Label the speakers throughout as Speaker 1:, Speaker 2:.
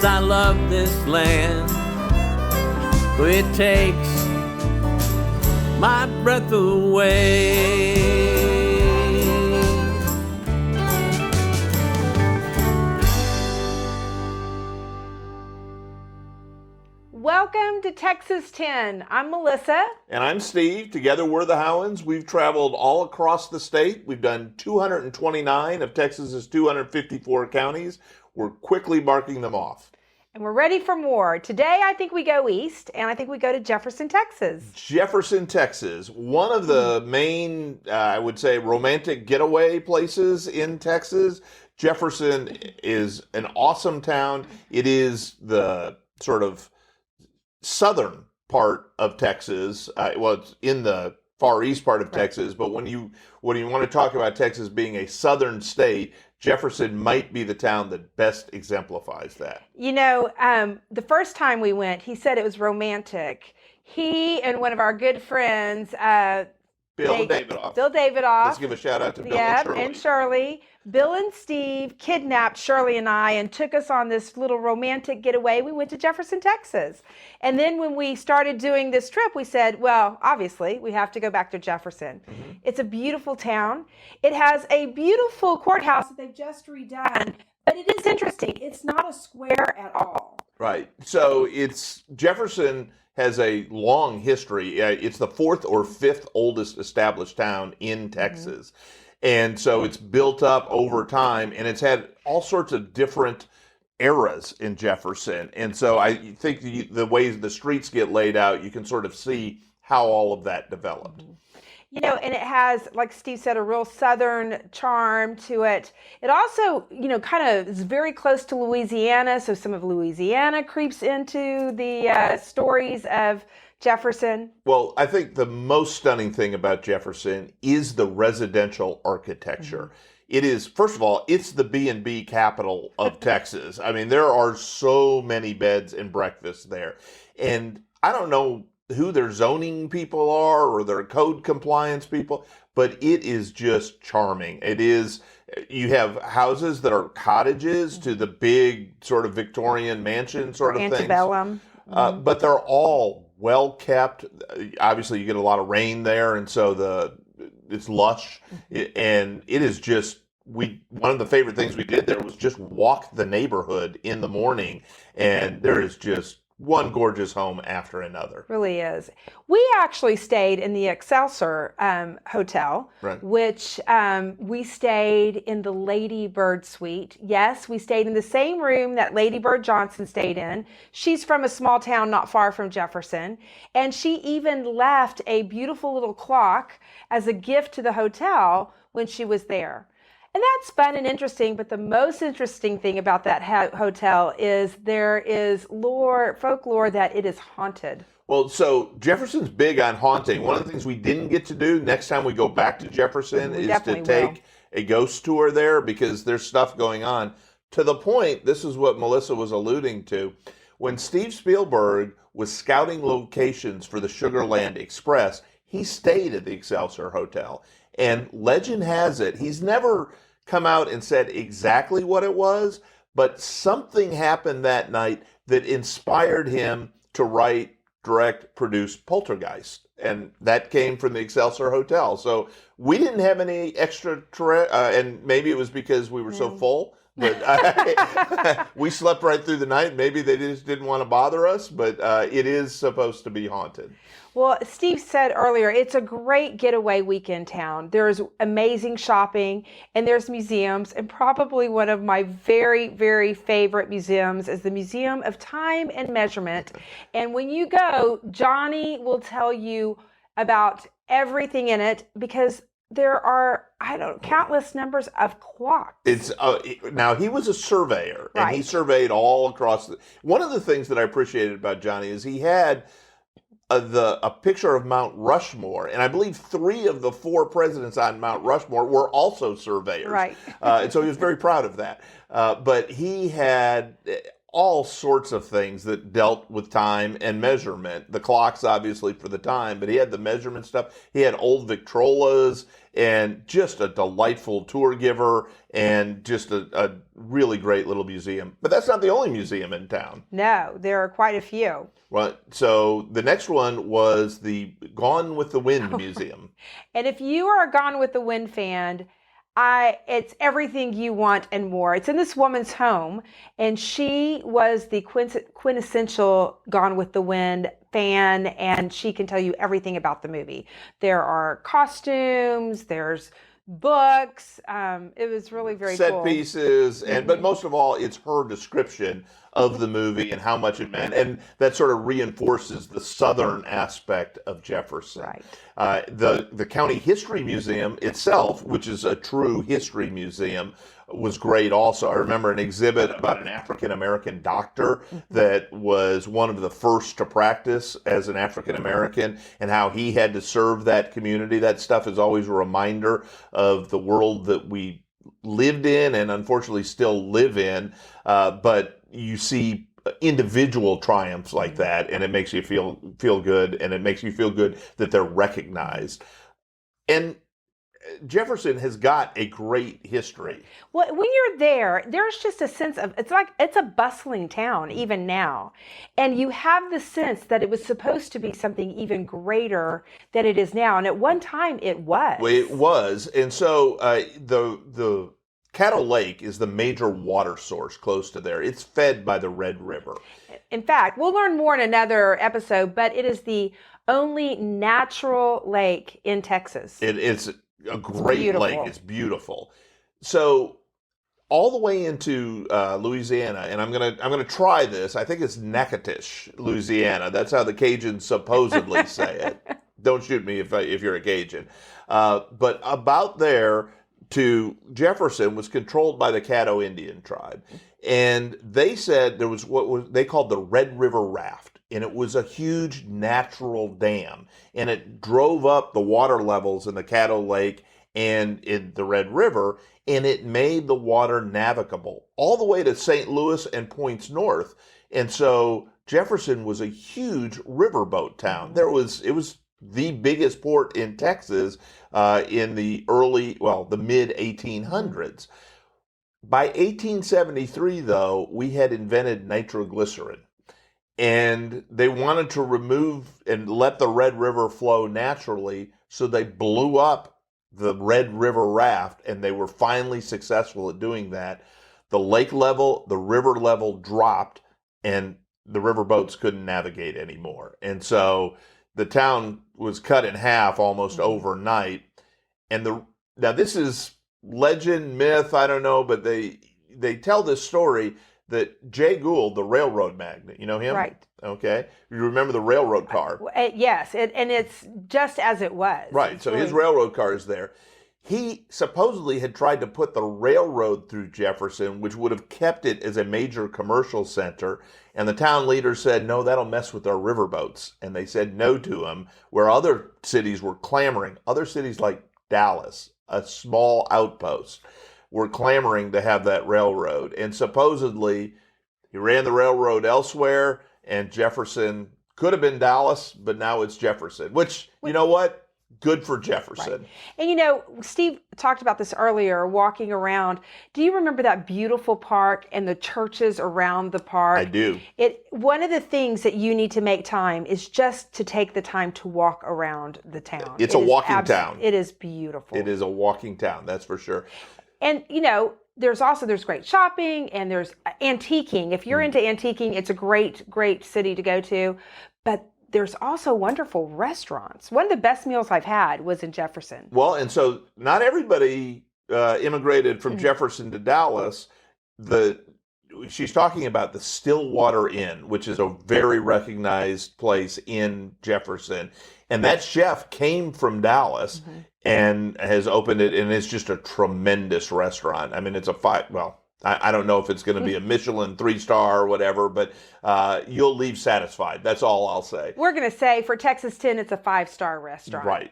Speaker 1: Yes, I love this land. It takes my breath away.
Speaker 2: Welcome to Texas 10. I'm Melissa.
Speaker 3: And I'm Steve. Together we're the Howans. We've traveled all across the state. We've done 229 of Texas's 254 counties. We're quickly marking them off.
Speaker 2: And we're ready for more. Today I think we go east, and I think we go to Jefferson, Texas.
Speaker 3: Jefferson, Texas. One of the main, I would say, romantic getaway places in Texas. Jefferson is an awesome town. It is the sort of southern part of Texas. Well, it's in the far east part of Texas, but when you want to talk about Texas being a southern state, Jefferson might be the town that best exemplifies that.
Speaker 2: You know, the first time we went, he said it was romantic. He and one of our good friends,
Speaker 3: Bill Davidoff.
Speaker 2: Let's
Speaker 3: give a shout out to Bill and Shirley.
Speaker 2: And Shirley. Bill and Steve kidnapped Shirley and I and took us on this little romantic getaway. We went to Jefferson, Texas. And then when we started doing this trip, we said, well, obviously, we have to go back to Jefferson. Mm-hmm. It's a beautiful town. It has a beautiful courthouse that they've just redone. But it is interesting. It's not a square at all.
Speaker 3: Right. So Jefferson has a long history. It's the fourth or fifth oldest established town in Texas. Mm-hmm. And so it's built up over time, and it's had all sorts of different eras in Jefferson. And so I think the ways the streets get laid out, you can sort of see how all of that developed.
Speaker 2: Mm-hmm. You know, and it has, like Steve said, a real southern charm to it. It also, you know, kind of is very close to Louisiana, so some of Louisiana creeps into the stories of Jefferson.
Speaker 3: Well, I think the most stunning thing about Jefferson is the residential architecture. Mm-hmm. It is, first of all, it's the B&B capital of Texas. I mean, there are so many beds and breakfasts there. And I don't know who their zoning people are or their code compliance people, but it is just charming. It is, you have houses that are cottages to the big sort of Victorian mansion sort of things.
Speaker 2: Antebellum.
Speaker 3: But they're all well kept. Obviously, you get a lot of rain there, and so it's lush. And it is just, one of the favorite things we did there was just walk the neighborhood in the morning, and there is just one gorgeous home after another.
Speaker 2: Really is. We actually stayed in the Excelsior Hotel,
Speaker 3: right,
Speaker 2: which we stayed in the Lady Bird Suite. Yes, we stayed in the same room that Lady Bird Johnson stayed in. She's from a small town not far from Jefferson, and she even left a beautiful little clock as a gift to the hotel when she was there. And that's fun and interesting, but the most interesting thing about that hotel is there is folklore that it is haunted.
Speaker 3: Well, so Jefferson's big on haunting. One of the things we didn't get to do next time we go back to Jefferson is to take a ghost tour there, because there's stuff going on. To the point, this is what Melissa was alluding to, when Steve Spielberg was scouting locations for the Sugar Land Express, he stayed at the Excelsior Hotel. And legend has it, he's never come out and said exactly what it was, but something happened that night that inspired him to write, direct, produce Poltergeist. And that came from the Excelsior Hotel. So we didn't have any extra, and maybe it was because we were so full, but we slept right through the night. Maybe they just didn't want to bother us, but it is supposed to be haunted.
Speaker 2: Well, Steve said earlier, it's a great getaway weekend town. There's amazing shopping, and there's museums, and probably one of my very, very favorite museums is the Museum of Time and Measurement. And when you go, Johnny will tell you about everything in it, because there are, countless numbers of clocks.
Speaker 3: Now, he was a surveyor, and
Speaker 2: right,
Speaker 3: he surveyed all across. One of the things that I appreciated about Johnny is he had a picture of Mount Rushmore, and I believe 3 of the 4 presidents on Mount Rushmore were also surveyors.
Speaker 2: Right.
Speaker 3: And so he was very proud of that. But he had all sorts of things that dealt with time and measurement. The clocks, obviously, for the time, but he had the measurement stuff. He had old Victrolas, and just a delightful tour giver, and just a really great little museum. But that's not the only museum in town.
Speaker 2: No, there are quite a few.
Speaker 3: Well, so the next one was the Gone with the Wind Museum.
Speaker 2: And if you are a Gone with the Wind fan, it's everything you want and more. It's in this woman's home, and she was the quintessential Gone with the Wind fan, and she can tell you everything about the movie. There are costumes, there's books. It was really very
Speaker 3: set
Speaker 2: cool.
Speaker 3: Pieces, but most of all, it's her description of the movie and how much it meant, and that sort of reinforces the southern aspect of Jefferson.
Speaker 2: Right.
Speaker 3: The County History Museum itself, which is a true history museum, was great also. I remember an exhibit about an African-American doctor that was one of the first to practice as an African-American, and how he had to serve that community. That stuff is always a reminder of the world that we lived in and unfortunately still live in. But you see individual triumphs like that, and it makes you feel good, and it makes you feel good that they're recognized. And Jefferson has got a great history.
Speaker 2: Well, when you're there, there's just a sense of, it's a bustling town even now. And you have the sense that it was supposed to be something even greater than it is now. And at one time it was.
Speaker 3: Well, it was. And so the Caddo Lake is the major water source close to there. It's fed by the Red River.
Speaker 2: In fact, we'll learn more in another episode, but it is the only natural lake in Texas.
Speaker 3: It's a great lake. It's beautiful. So all the way into Louisiana, and I'm gonna try this. I think it's Natchitoches, Louisiana. That's how the Cajuns supposedly say it. Don't shoot me if you're a Cajun. But about there to Jefferson was controlled by the Caddo Indian tribe, and they said there was what they called the Red River Raft. And it was a huge natural dam, and it drove up the water levels in the Caddo Lake and in the Red River, and it made the water navigable all the way to St. Louis and points north. And so Jefferson was a huge riverboat town. It was the biggest port in Texas in the mid 1800s. By 1873, though, we had invented nitroglycerin. And they wanted to remove and let the Red River flow naturally, so they blew up the Red River Raft, and they were finally successful at doing that. The lake level, the river level dropped, and the river boats couldn't navigate anymore. And so the town was cut in half almost overnight. And now this is legend, myth, I don't know, but they tell this story that Jay Gould, the railroad magnate, you know him?
Speaker 2: Right.
Speaker 3: Okay. You remember the railroad car?
Speaker 2: Yes, and it's just as it was.
Speaker 3: Right. So his railroad car is there. He supposedly had tried to put the railroad through Jefferson, which would have kept it as a major commercial center. And the town leader said, no, that'll mess with our riverboats. And they said no to him, where other cities were clamoring. Other cities like Dallas, a small outpost, were clamoring to have that railroad. And supposedly he ran the railroad elsewhere, and Jefferson could have been Dallas, but now it's Jefferson, which, you know what? Good for Jefferson.
Speaker 2: Right. And Steve talked about this earlier, walking around. Do you remember that beautiful park and the churches around the park?
Speaker 3: I do.
Speaker 2: One of the things that you need to make time is just to take the time to walk around the town.
Speaker 3: It's a walking town.
Speaker 2: It is beautiful.
Speaker 3: It is a walking town, that's for sure.
Speaker 2: And, there's great shopping, and there's antiquing. If you're into antiquing, it's a great, great city to go to. But there's also wonderful restaurants. One of the best meals I've had was in Jefferson.
Speaker 3: Well, and so not everybody immigrated from Jefferson to Dallas. She's talking about the Stillwater Inn, which is a very recognized place in Jefferson. And that chef came from Dallas and has opened it, and it's just a tremendous restaurant. I mean, it's I don't know if it's going to be a Michelin 3-star or whatever, but you'll leave satisfied. That's all I'll say.
Speaker 2: We're going to say for Texas 10, it's a 5-star restaurant.
Speaker 3: Right.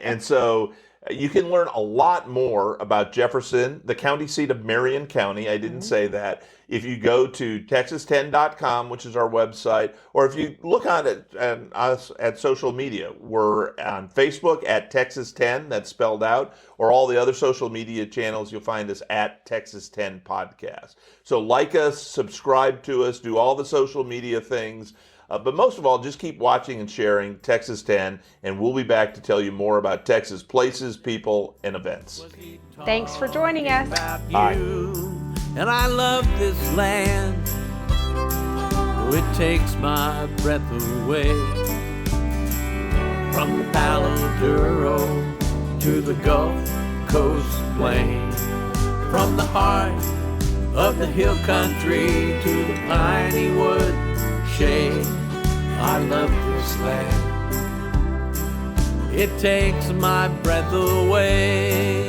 Speaker 3: And so You can learn a lot more about Jefferson, the county seat of Marion County. I didn't say that. If you go to texas10.com, which is our website, or if you look on it and us at social media, we're on Facebook at Texas10, that's spelled out, or all the other social media channels, you'll find us at Texas10 Podcast. So like us, subscribe to us, do all the social media things. But most of all, just keep watching and sharing Texas 10, and we'll be back to tell you more about Texas places, people, and events.
Speaker 2: Thanks for joining us.
Speaker 3: Bye.
Speaker 1: And I love this land. It takes my breath away. From the Palo Duro to the Gulf Coast plain. From the heart of the hill country to the piney wood shade. I love this land. It takes my breath away.